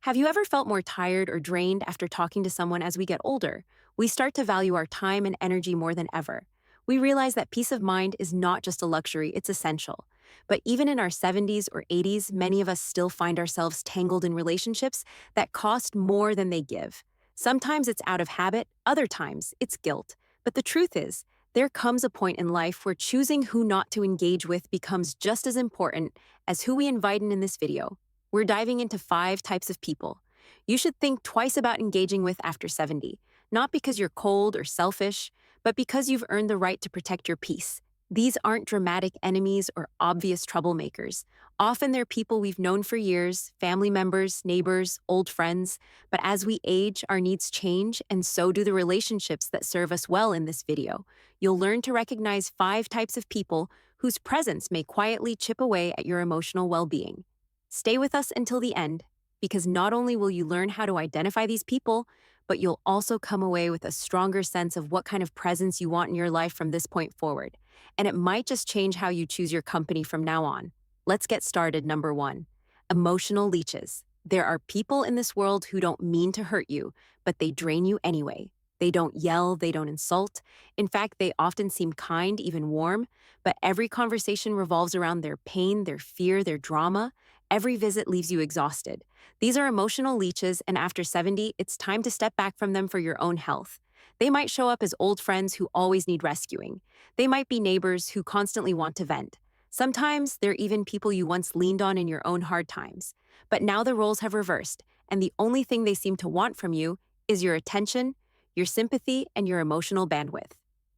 Have you ever felt more tired or drained after talking to someone as we get older? We start to value our time and energy more than ever. We realize that peace of mind is not just a luxury, it's essential. But even in our 70s or 80s, many of us still find ourselves tangled in relationships that cost more than they give. Sometimes it's out of habit, other times it's guilt. But the truth is, there comes a point in life where choosing who not to engage with becomes just as important as who we invite in this video. We're diving into 5 types of people you should think twice about engaging with after 70, not because you're cold or selfish, but because you've earned the right to protect your peace. These aren't dramatic enemies or obvious troublemakers. Often they're people we've known for years, family members, neighbors, old friends. But as we age, our needs change, and so do the relationships that serve us well in this video. You'll learn to recognize 5 types of people whose presence may quietly chip away at your emotional well-being. Stay with us until the end, because not only will you learn how to identify these people, but you'll also come away with a stronger sense of what kind of presence you want in your life from this point forward. And it might just change how you choose your company from now on. Let's get started. Number 1, emotional leeches. There are people in this world who don't mean to hurt you, but they drain you anyway. They don't yell, they don't insult. In fact, they often seem kind, even warm, but every conversation revolves around their pain, their fear, their drama. Every visit leaves you exhausted. These are emotional leeches, and after 70, it's time to step back from them for your own health. They might show up as old friends who always need rescuing. They might be neighbors who constantly want to vent. Sometimes they're even people you once leaned on in your own hard times. But now the roles have reversed, and the only thing they seem to want from you is your attention, your sympathy, and your emotional bandwidth.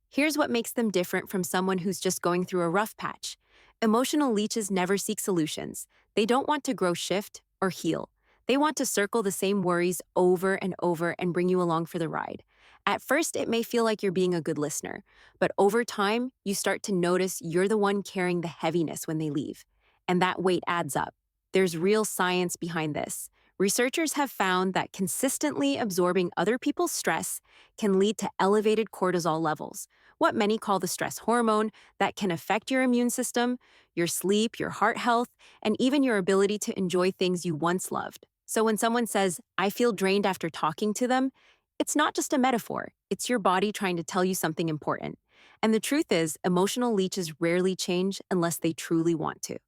Here's what makes them different from someone who's just going through a rough patch. Emotional leeches never seek solutions. They don't want to grow, shift, or heal. They want to circle the same worries over and over and bring you along for the ride. At first, it may feel like you're being a good listener, but over time, you start to notice you're the one carrying the heaviness when they leave. And that weight adds up. There's real science behind this. Researchers have found that consistently absorbing other people's stress can lead to elevated cortisol levels, what many call the stress hormone, that can affect your immune system, your sleep, your heart health, and even your ability to enjoy things you once loved. So when someone says, "I feel drained after talking to them," it's not just a metaphor, it's your body trying to tell you something important. And the truth is, emotional leeches rarely change unless they truly want to.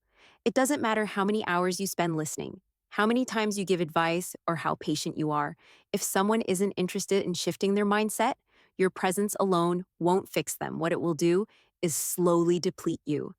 It doesn't matter how many hours you spend listening, how many times you give advice, or how patient you are. If someone isn't interested in shifting their mindset, your presence alone won't fix them. What it will do is slowly deplete you.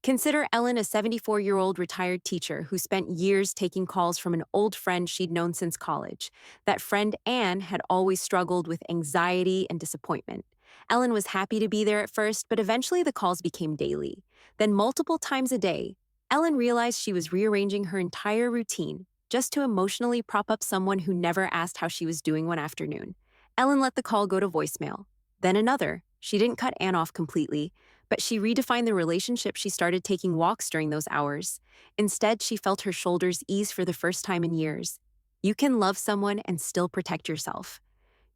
Consider Ellen, a 74-year-old retired teacher who spent years taking calls from an old friend she'd known since college. That friend, Anne, had always struggled with anxiety and disappointment. Ellen was happy to be there at first, but eventually the calls became daily. Then multiple times a day, Ellen realized she was rearranging her entire routine just to emotionally prop up someone who never asked how she was doing one afternoon. Ellen let the call go to voicemail. Then another. She didn't cut Anne off completely, but she redefined the relationship. She started taking walks during those hours. Instead, she felt her shoulders ease for the first time in years. You can love someone and still protect yourself.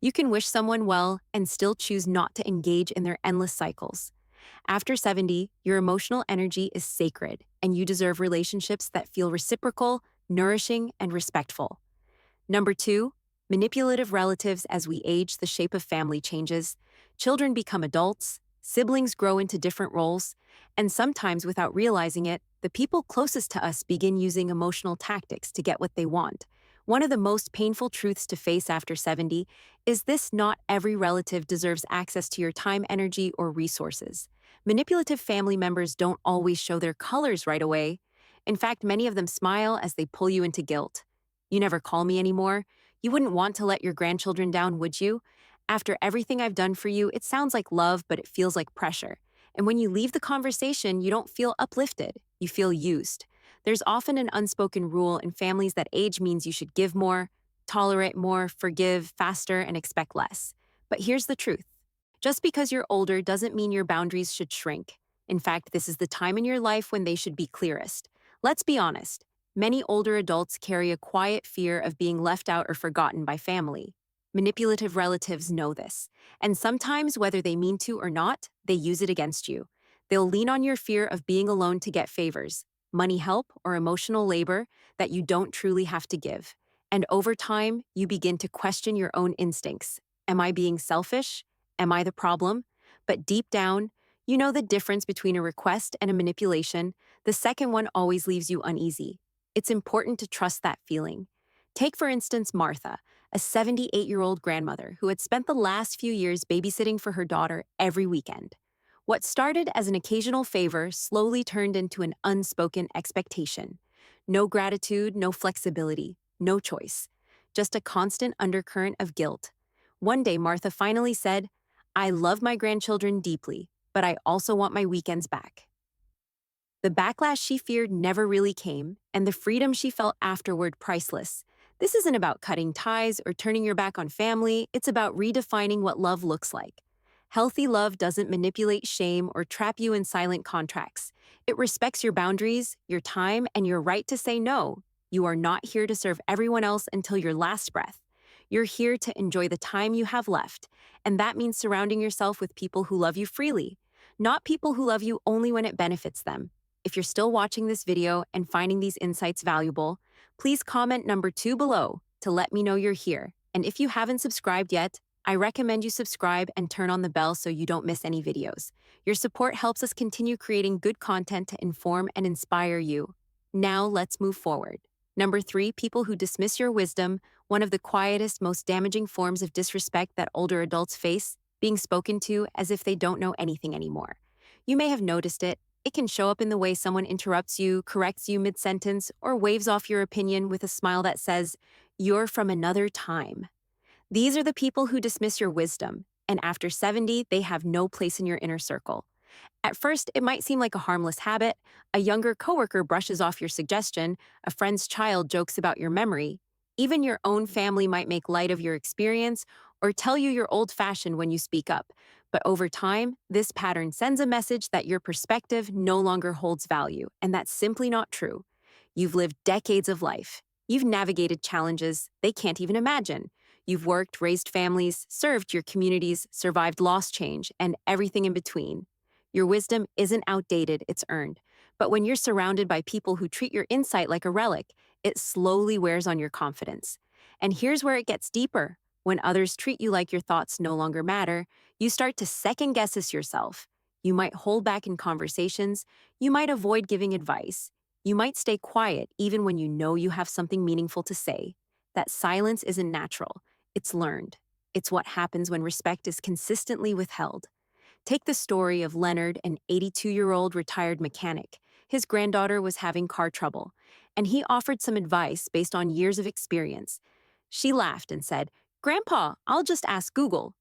You can wish someone well and still choose not to engage in their endless cycles. After 70, your emotional energy is sacred, and you deserve relationships that feel reciprocal, nourishing, and respectful. Number 2, manipulative relatives. As we age, the shape of family changes. Children become adults, siblings grow into different roles, and sometimes without realizing it, the people closest to us begin using emotional tactics to get what they want. One of the most painful truths to face after 70 is this: not every relative deserves access to your time, energy, or resources. Manipulative family members don't always show their colors right away. In fact, many of them smile as they pull you into guilt. "You never call me anymore. You wouldn't want to let your grandchildren down, would you? After everything I've done for you, it sounds like love, but it feels like pressure." And when you leave the conversation, you don't feel uplifted. You feel used. There's often an unspoken rule in families that age means you should give more, tolerate more, forgive faster, and expect less. But here's the truth. Just because you're older doesn't mean your boundaries should shrink. In fact, this is the time in your life when they should be clearest. Let's be honest. Many older adults carry a quiet fear of being left out or forgotten by family. Manipulative relatives know this, and sometimes, whether they mean to or not, they use it against you. They'll lean on your fear of being alone to get favors, money, help, or emotional labor that you don't truly have to give. And over time, you begin to question your own instincts. Am I being selfish? Am I the problem? But deep down, you know the difference between a request and a manipulation. The second one always leaves you uneasy. It's important to trust that feeling. Take, for instance, Martha, a 78-year-old grandmother who had spent the last few years babysitting for her daughter every weekend. What started as an occasional favor slowly turned into an unspoken expectation. No gratitude, no flexibility, no choice. Just a constant undercurrent of guilt. One day, Martha finally said, I love my grandchildren deeply, but I also want my weekends back. The backlash she feared never really came, and the freedom she felt afterward priceless. This isn't about cutting ties or turning your back on family, it's about redefining what love looks like. Healthy love doesn't manipulate shame or trap you in silent contracts. It respects your boundaries, your time, and your right to say no. You are not here to serve everyone else until your last breath. You're here to enjoy the time you have left, and that means surrounding yourself with people who love you freely, not people who love you only when it benefits them. If you're still watching this video and finding these insights valuable, please comment number 2 below to let me know you're here. And if you haven't subscribed yet, I recommend you subscribe and turn on the bell so you don't miss any videos. Your support helps us continue creating good content to inform and inspire you. Now let's move forward. Number 3, people who dismiss your wisdom, one of the quietest, most damaging forms of disrespect that older adults face, being spoken to as if they don't know anything anymore. You may have noticed it. It can show up in the way someone interrupts you, corrects you mid-sentence, or waves off your opinion with a smile that says, "You're from another time." These are the people who dismiss your wisdom, and after 70, they have no place in your inner circle. At first, it might seem like a harmless habit. A younger coworker brushes off your suggestion, a friend's child jokes about your memory. Even your own family might make light of your experience or tell you you're old-fashioned when you speak up. But over time, this pattern sends a message that your perspective no longer holds value, and that's simply not true. You've lived decades of life. You've navigated challenges they can't even imagine. You've worked, raised families, served your communities, survived loss, change, and everything in between. Your wisdom isn't outdated, it's earned. But when you're surrounded by people who treat your insight like a relic, it slowly wears on your confidence. And here's where it gets deeper. When others treat you like your thoughts no longer matter, you start to second guess yourself. You might hold back in conversations, you might avoid giving advice, you might stay quiet even when you know you have something meaningful to say. That silence isn't natural, it's learned. It's what happens when respect is consistently withheld. Take the story of Leonard, an 82-year-old retired mechanic. His granddaughter was having car trouble, and he offered some advice based on years of experience. She laughed and said, "Grandpa, I'll just ask Google."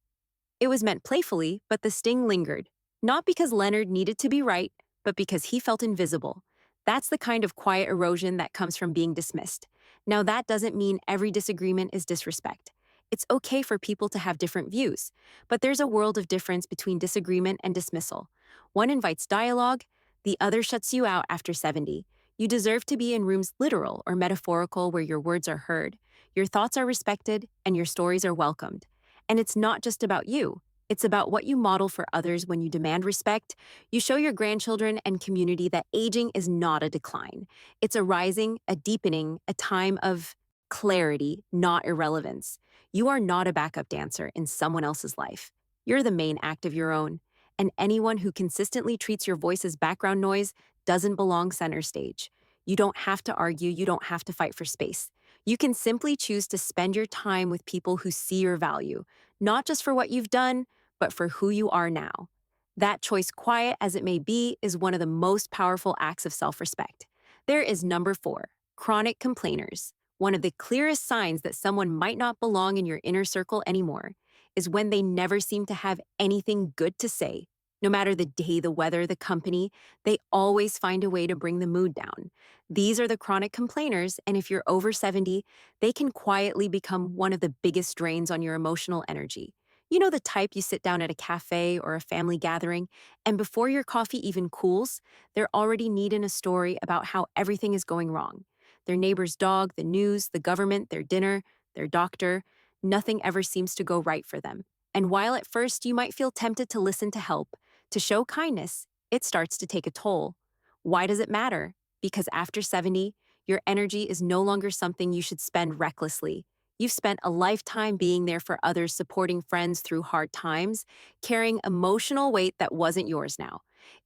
It was meant playfully, but the sting lingered. Not because Leonard needed to be right, but because he felt invisible. That's the kind of quiet erosion that comes from being dismissed. Now, that doesn't mean every disagreement is disrespect. It's okay for people to have different views, but there's a world of difference between disagreement and dismissal. One invites dialogue, the other shuts you out after 70. You deserve to be in rooms literal or metaphorical where your words are heard, your thoughts are respected, and your stories are welcomed. And it's not just about you. It's about what you model for others when you demand respect. You show your grandchildren and community that aging is not a decline. It's a rising, a deepening, a time of clarity, not irrelevance. You are not a backup dancer in someone else's life. You're the main act of your own. And anyone who consistently treats your voice as background noise doesn't belong center stage. You don't have to argue, you don't have to fight for space. You can simply choose to spend your time with people who see your value, not just for what you've done, but for who you are now. That choice, quiet as it may be, is one of the most powerful acts of self-respect. There is number 4, chronic complainers. One of the clearest signs that someone might not belong in your inner circle anymore is when they never seem to have anything good to say. No matter the day, the weather, the company, they always find a way to bring the mood down. These are the chronic complainers, and if you're over 70, they can quietly become one of the biggest drains on your emotional energy. You know the type you sit down at a cafe or a family gathering, and before your coffee even cools, they're already needing a story about how everything is going wrong. Their neighbor's dog, the news, the government, their dinner, their doctor, nothing ever seems to go right for them. And while at first you might feel tempted to listen to help, to show kindness, it starts to take a toll. Why does it matter? Because after 70, Your energy is no longer something you should spend recklessly. You've spent a lifetime being there for others, supporting friends through hard times, carrying emotional weight that wasn't yours now.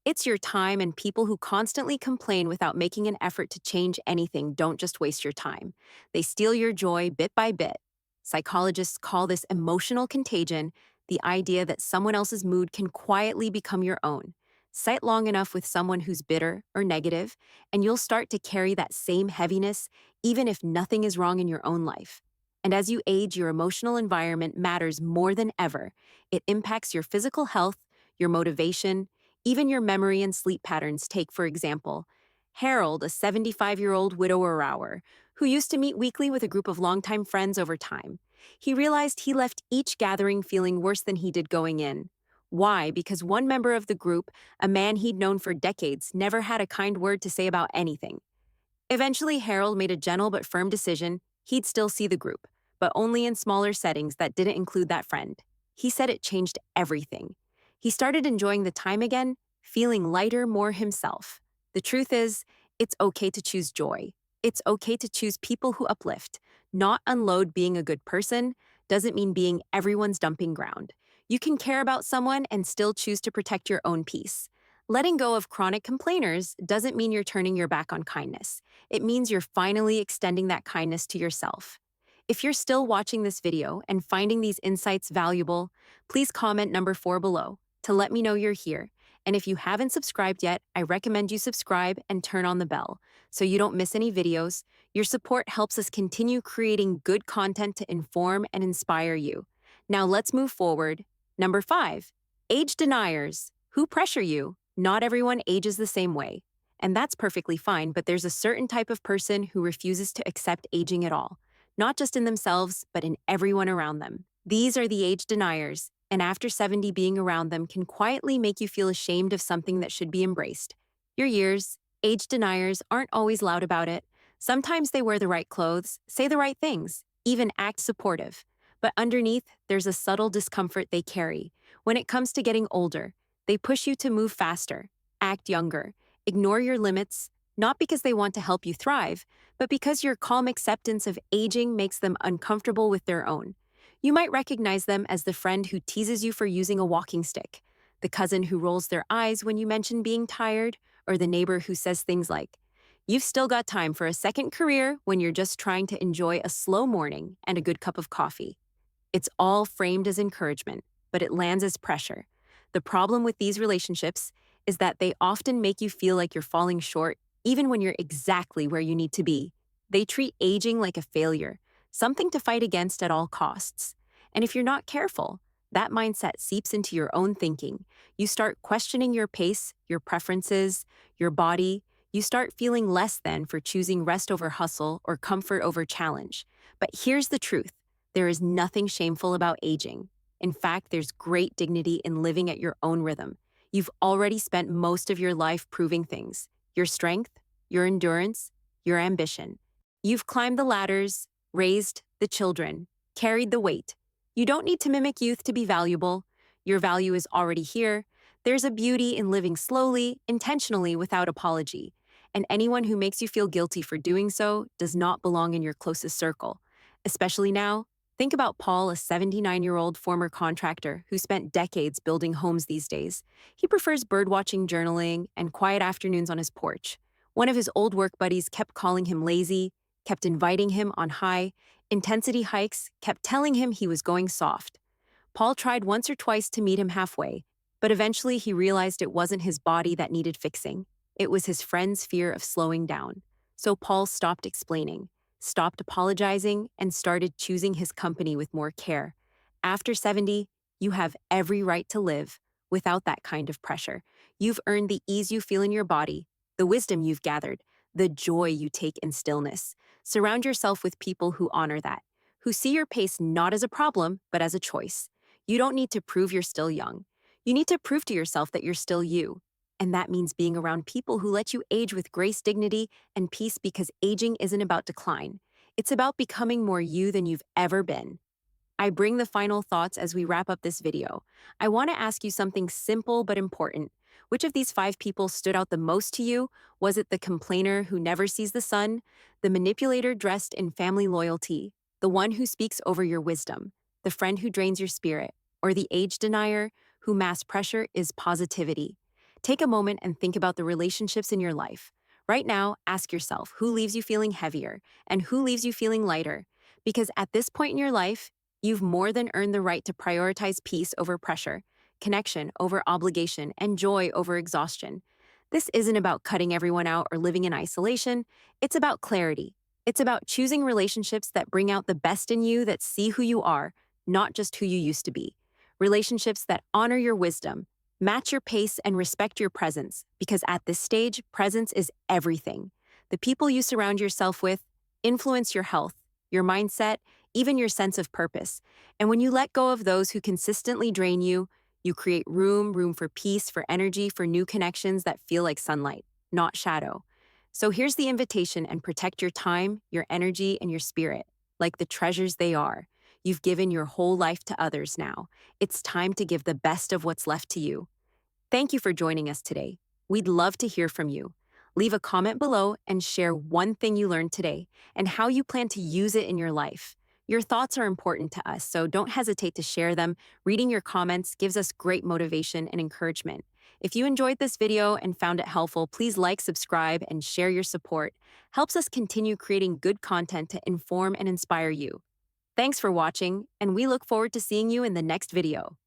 It's your time, and people who constantly complain without making an effort to change anything don't just waste your time. They steal your joy bit by bit. Psychologists call this emotional contagion, the idea that someone else's mood can quietly become your own. Sit long enough with someone who's bitter or negative, and you'll start to carry that same heaviness, even if nothing is wrong in your own life. And as you age, your emotional environment matters more than ever. It impacts your physical health, your motivation, even your memory and sleep patterns. Take, for example, Harold, a 75-year-old widower who used to meet weekly with a group of longtime friends over time. He realized he left each gathering feeling worse than he did going in. Why? Because one member of the group, a man he'd known for decades, never had a kind word to say about anything. Eventually, Harold made a gentle but firm decision. He'd still see the group, but only in smaller settings that didn't include that friend. He said it changed everything. He started enjoying the time again, feeling lighter, more himself. The truth is, it's okay to choose joy. It's okay to choose people who uplift. Not unload. Being a good person doesn't mean being everyone's dumping ground. You can care about someone and still choose to protect your own peace. Letting go of chronic complainers doesn't mean you're turning your back on kindness. It means you're finally extending that kindness to yourself. If you're still watching this video and finding these insights valuable, please comment number 4 below to let me know you're here. And if you haven't subscribed yet, I recommend you subscribe and turn on the bell so you don't miss any videos. Your support helps us continue creating good content to inform and inspire you. Now let's move forward. Number 5, age deniers. Who pressure you? Not everyone ages the same way. And that's perfectly fine, but there's a certain type of person who refuses to accept aging at all, not just in themselves, but in everyone around them. These are the age deniers, and after 70, being around them can quietly make you feel ashamed of something that should be embraced. Your years. Age deniers aren't always loud about it. Sometimes they wear the right clothes, say the right things, even act supportive. But underneath, there's a subtle discomfort they carry. When it comes to getting older, they push you to move faster, act younger, ignore your limits, not because they want to help you thrive, but because your calm acceptance of aging makes them uncomfortable with their own. You might recognize them as the friend who teases you for using a walking stick, the cousin who rolls their eyes when you mention being tired, or the neighbor who says things like, "You've still got time for a second career," when you're just trying to enjoy a slow morning and a good cup of coffee. It's all framed as encouragement, but it lands as pressure. The problem with these relationships is that they often make you feel like you're falling short, even when you're exactly where you need to be. They treat aging like a failure, something to fight against at all costs. And if you're not careful, that mindset seeps into your own thinking. You start questioning your pace, your preferences, your body. You start feeling less than for choosing rest over hustle or comfort over challenge. But here's the truth. There is nothing shameful about aging. In fact, there's great dignity in living at your own rhythm. You've already spent most of your life proving things: your strength, your endurance, your ambition. You've climbed the ladders, raised the children, carried the weight. You don't need to mimic youth to be valuable. Your value is already here. There's a beauty in living slowly, intentionally, without apology. And anyone who makes you feel guilty for doing so does not belong in your closest circle. Especially now, think about Paul, a 79-year-old former contractor who spent decades building homes these days. He prefers birdwatching, journaling, and quiet afternoons on his porch. One of his old work buddies kept calling him lazy, kept inviting him on high-intensity hikes, kept telling him he was going soft. Paul tried once or twice to meet him halfway, but eventually he realized it wasn't his body that needed fixing. It was his friend's fear of slowing down. So Paul stopped explaining, stopped apologizing, and started choosing his company with more care. After 70, you have every right to live without that kind of pressure. You've earned the ease you feel in your body, the wisdom you've gathered, the joy you take in stillness. Surround yourself with people who honor that, who see your pace not as a problem, but as a choice. You don't need to prove you're still young. You need to prove to yourself that you're still you. And that means being around people who let you age with grace, dignity, and peace, because aging isn't about decline. It's about becoming more you than you've ever been. I bring the final thoughts as we wrap up this video. I want to ask you something simple but important. Which of these five people stood out the most to you? Was it the complainer who never sees the sun, the manipulator dressed in family loyalty, the one who speaks over your wisdom, the friend who drains your spirit, or the age denier who mass pressure is positivity? Take a moment and think about the relationships in your life. Right now, ask yourself who leaves you feeling heavier and who leaves you feeling lighter. Because at this point in your life, you've more than earned the right to prioritize peace over pressure, connection over obligation, and joy over exhaustion. This isn't about cutting everyone out or living in isolation. It's about clarity. It's about choosing relationships that bring out the best in you, that see who you are, not just who you used to be. Relationships that honor your wisdom, match your pace, and respect your presence, because at this stage, presence is everything. The people you surround yourself with influence your health, your mindset, even your sense of purpose. And when you let go of those who consistently drain you, you create room for peace, for energy, for new connections that feel like sunlight, not shadow. So here's the invitation, and protect your time, your energy, and your spirit like the treasures they are. You've given your whole life to others now. It's time to give the best of what's left to you. Thank you for joining us today. We'd love to hear from you. Leave a comment below and share one thing you learned today and how you plan to use it in your life. Your thoughts are important to us, so don't hesitate to share them. Reading your comments gives us great motivation and encouragement. If you enjoyed this video and found it helpful, please like, subscribe, and share your support. Helps us continue creating good content to inform and inspire you. Thanks for watching, and we look forward to seeing you in the next video.